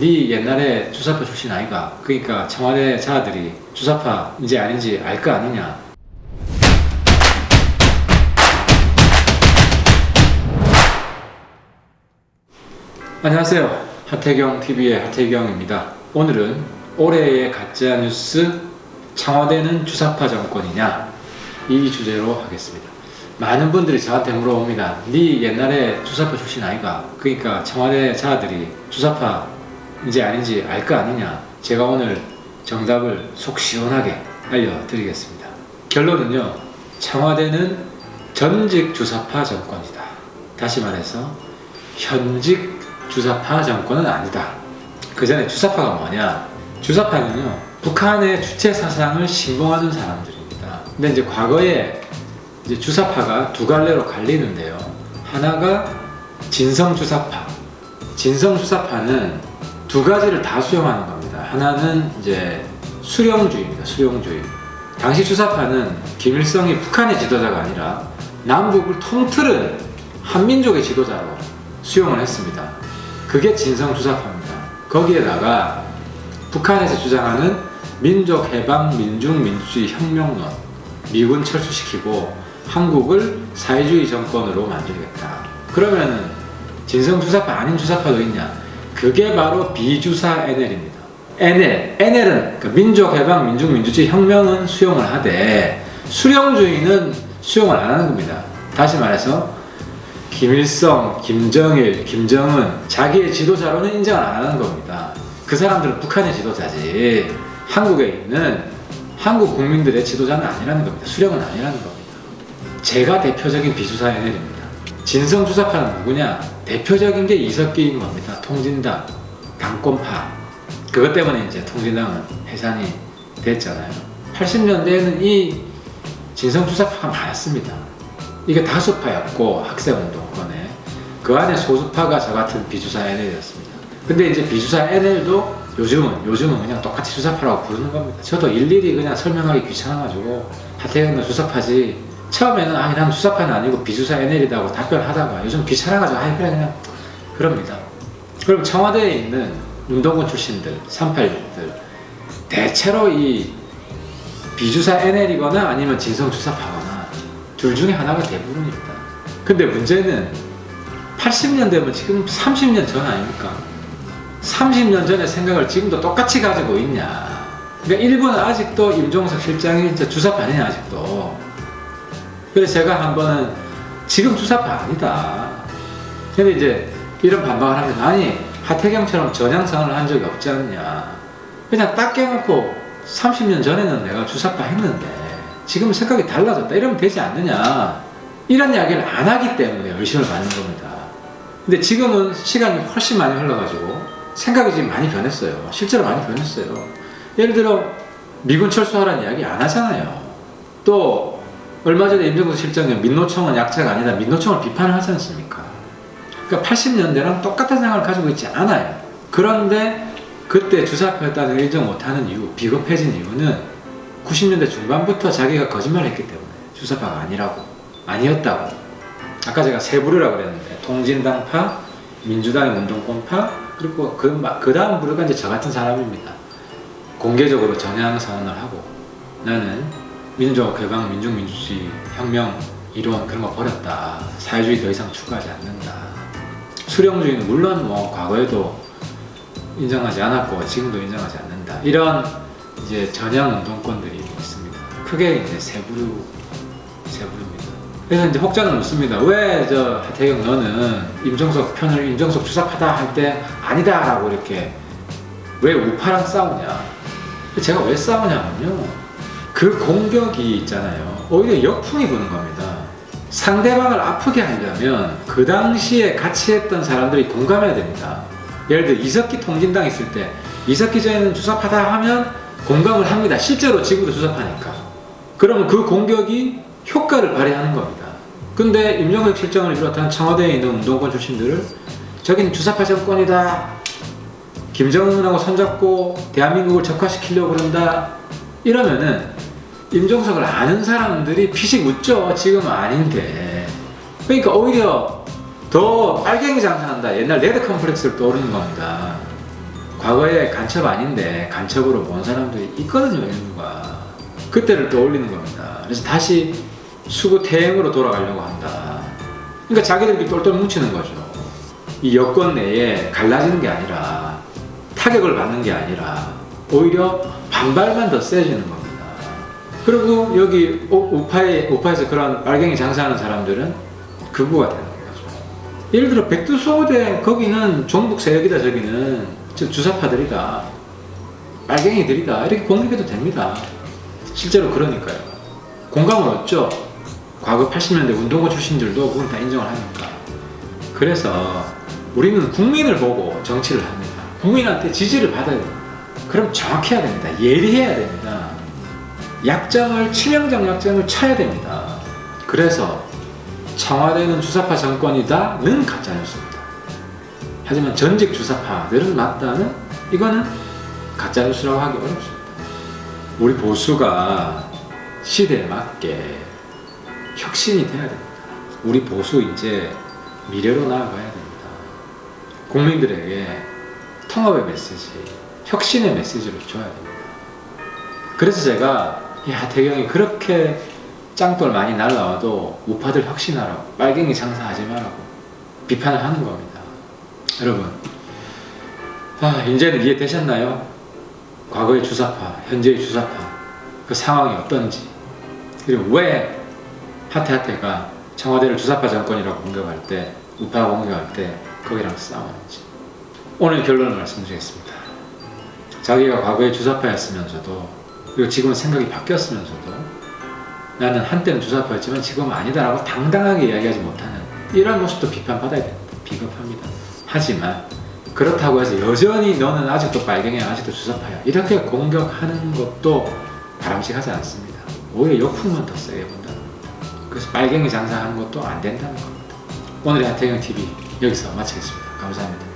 네 옛날에 주사파 출신 아이가? 그러니까 청와대 자들이 주사파인지 아닌지 알 거 아니냐. 안녕하세요. 하태경TV의 하태경입니다. 오늘은 올해의 가짜뉴스 청와대는 주사파 정권이냐 이 주제로 하겠습니다. 많은 분들이 저한테 물어봅니다. 네 옛날에 주사파 출신 아이가? 그러니까 청와대 자들이 주사파인지 아닌지 알 거 아니냐. 제가 오늘 정답을 속 시원하게 알려드리겠습니다. 결론은요, 청와대는 전직 주사파 정권이다. 다시 말해서 현직 주사파 정권은 아니다. 그 전에 주사파가 뭐냐? 주사파는요, 북한의 주체 사상을 신봉하는 사람들입니다. 근데 이제 과거에 이제 주사파가 두 갈래로 갈리는데요. 하나가 진성 주사파. 진성 주사파는 두 가지를 다 수용하는 겁니다. 하나는 이제 수령주의입니다. 수령주의. 당시 주사파는 김일성이 북한의 지도자가 아니라 남북을 통틀은 한민족의 지도자로 수용을 했습니다. 그게 진성 주사파입니다. 거기에다가 북한에서 주장하는 민족해방, 민중민주주의 혁명론, 미군 철수시키고 한국을 사회주의 정권으로 만들겠다. 그러면은 진성 주사파 아닌 주사파도 있냐? 그게 바로 비주사 NL입니다. NL은 그 민족해방, 민중민주주의 혁명은 수용을 하되 수령주의는 수용을 안 하는 겁니다. 다시 말해서 김일성, 김정일, 김정은 자기의 지도자로는 인정을 안 하는 겁니다. 그 사람들은 북한의 지도자지 한국에 있는 한국 국민들의 지도자는 아니라는 겁니다. 수령은 아니라는 겁니다. 제가 대표적인 비주사 NL입니다. 진성 주사파는 누구냐? 대표적인 게 이석기인 겁니다. 통진당, 당권파. 그것 때문에 이제 통진당은 해산이 됐잖아요. 80년대에는 이 진성 주사파가 많았습니다. 이게 다수파였고 학생운동권에 그 안에 소수파가 저 같은 비주사 NL이었습니다. 근데 이제 비주사 NL도 요즘은 그냥 똑같이 주사파라고 부르는 겁니다. 저도 일일이 그냥 설명하기 귀찮아가지고 하태경은 주사파지. 처음에는 난 주사파는 아니고 비주사 NL이라고 답변하다가 요즘 귀찮아가지고 그냥 그럽니다. 그럼 청와대에 있는 운동권 출신들, 386들 대체로 이 비주사 NL이거나 아니면 진성 주사파거나 둘 중에 하나가 대부분입니다. 근데 문제는 80년대면 지금 30년 전 아닙니까? 30년 전의 생각을 지금도 똑같이 가지고 있냐. 그러니까 일본은 아직도 임종석 실장이 주사파 아니냐 아직도. 그래서 제가 한 번은 지금 주사파 아니다. 근데 이제 이런 반박을 하면 아니 하태경처럼 전향선을 한 적이 없지 않냐. 그냥 딱 깨놓고 30년 전에는 내가 주사파 했는데 지금 생각이 달라졌다 이러면 되지 않느냐. 이런 이야기를 안 하기 때문에 의심을 받는 겁니다. 근데 지금은 시간이 훨씬 많이 흘러가지고 생각이 지금 많이 변했어요. 실제로 많이 변했어요. 예를 들어 미군 철수하라는 이야기 안 하잖아요. 또 얼마 전에 임종석 실장이 민노총은 약자가 아니다. 민노총을 비판을 하지 않습니까? 그러니까 80년대랑 똑같은 생각을 가지고 있지 않아요. 그런데 그때 주사파였다는 걸 인정 못하는 이유, 비겁해진 이유는 90년대 중반부터 자기가 거짓말을 했기 때문에 주사파가 아니었다고. 아까 제가 세 부류라고 그랬는데 통진당파, 민주당의 운동권파, 그리고 그 다음 부류가 이제 저 같은 사람입니다. 공개적으로 전향 선언을 하고 나는 민족해방, 민중민주주의 혁명 이론 그런 거 버렸다. 사회주의 더 이상 추구하지 않는다. 수령주의는 물론 과거에도 인정하지 않았고 지금도 인정하지 않는다. 이런 이제 전향 운동권들이 있습니다. 크게 이제 세 부류입니다. 그래서 이제 혹자는 묻습니다. 왜 하태경 너는 임종석 주사파다 할 때 아니다라고 이렇게 왜 우파랑 싸우냐? 제가 왜 싸우냐면요. 그 공격이 있잖아요. 오히려 역풍이 부는 겁니다. 상대방을 아프게 하려면 그 당시에 같이 했던 사람들이 공감해야 됩니다. 예를 들어 이석기 통진당 있을 때 이석기 전에는 주사파다 하면 공감을 합니다. 실제로 지금도 주사파니까. 그러면 그 공격이 효과를 발휘하는 겁니다. 근데 임종석 실장을 비롯한 청와대에 있는 운동권 출신들을 저기는 주사파 정권이다. 김정은하고 손잡고 대한민국을 적화시키려고 그런다. 이러면은 임종석을 아는 사람들이 피식 웃죠. 지금은 아닌데. 그러니까 오히려 더 빨갱이 장사한다. 옛날 레드 컴플렉스를 떠오르는 겁니다. 과거에 간첩 아닌데 간첩으로 본 사람들이 있거든요. 일부가. 그때를 떠올리는 겁니다. 그래서 다시 수구 태행으로 돌아가려고 한다. 그러니까 자기들끼리 똘똘 뭉치는 거죠. 이 여권 내에 갈라지는 게 아니라, 타격을 받는 게 아니라 오히려 반발만 더 세지는 겁니다. 그리고 여기 우파에서 그런 빨갱이 장사하는 사람들은 극우가 되는 거죠. 예를 들어 백두소대 거기는 종북 세력이다, 저기는 주사파들이다, 빨갱이들이다, 이렇게 공격해도 됩니다. 실제로 그러니까요. 공감을 얻죠. 과거 80년대 운동가 출신들도 그건 다 인정을 하니까. 그래서 우리는 국민을 보고 정치를 합니다. 국민한테 지지를 받아야 됩니다. 그럼 정확해야 됩니다. 예리해야 됩니다. 치명적 약점을 쳐야 됩니다. 그래서 청와대는 주사파 정권이다는 가짜뉴스입니다. 하지만 전직 주사파들은 맞다는, 이거는 가짜뉴스라고 하기 어렵습니다. 우리 보수가 시대에 맞게 혁신이 돼야 됩니다. 우리 보수 이제 미래로 나아가야 됩니다. 국민들에게 통합의 메시지, 혁신의 메시지를 줘야 됩니다. 그래서 제가 이 하태경이 그렇게 짱돌 많이 날라와도 우파들 혁신하라고, 빨갱이 장사하지 말라고 비판을 하는 겁니다. 여러분, 이제는 이해되셨나요? 과거의 주사파, 현재의 주사파, 그 상황이 어떤지, 그리고 왜 하태가 청와대를 주사파 정권이라고 공격할 때, 우파 공격할 때 거기랑 싸우는지. 오늘 결론을 말씀드리겠습니다. 자기가 과거에 주사파였으면서도, 그리고 지금은 생각이 바뀌었으면서도, 나는 한때는 주사파였지만 지금은 아니다라고 당당하게 이야기하지 못하는 이런 모습도 비판받아야 됩니다. 비겁합니다. 하지만 그렇다고 해서 여전히 너는 아직도 빨갱이야, 아직도 주사파야, 이렇게 공격하는 것도 바람직하지 않습니다. 오히려 역풍만 더 세게 본다는 겁니다. 그래서 빨갱이 장사하는 것도 안 된다는 겁니다. 오늘의 하태경TV 여기서 마치겠습니다. 감사합니다.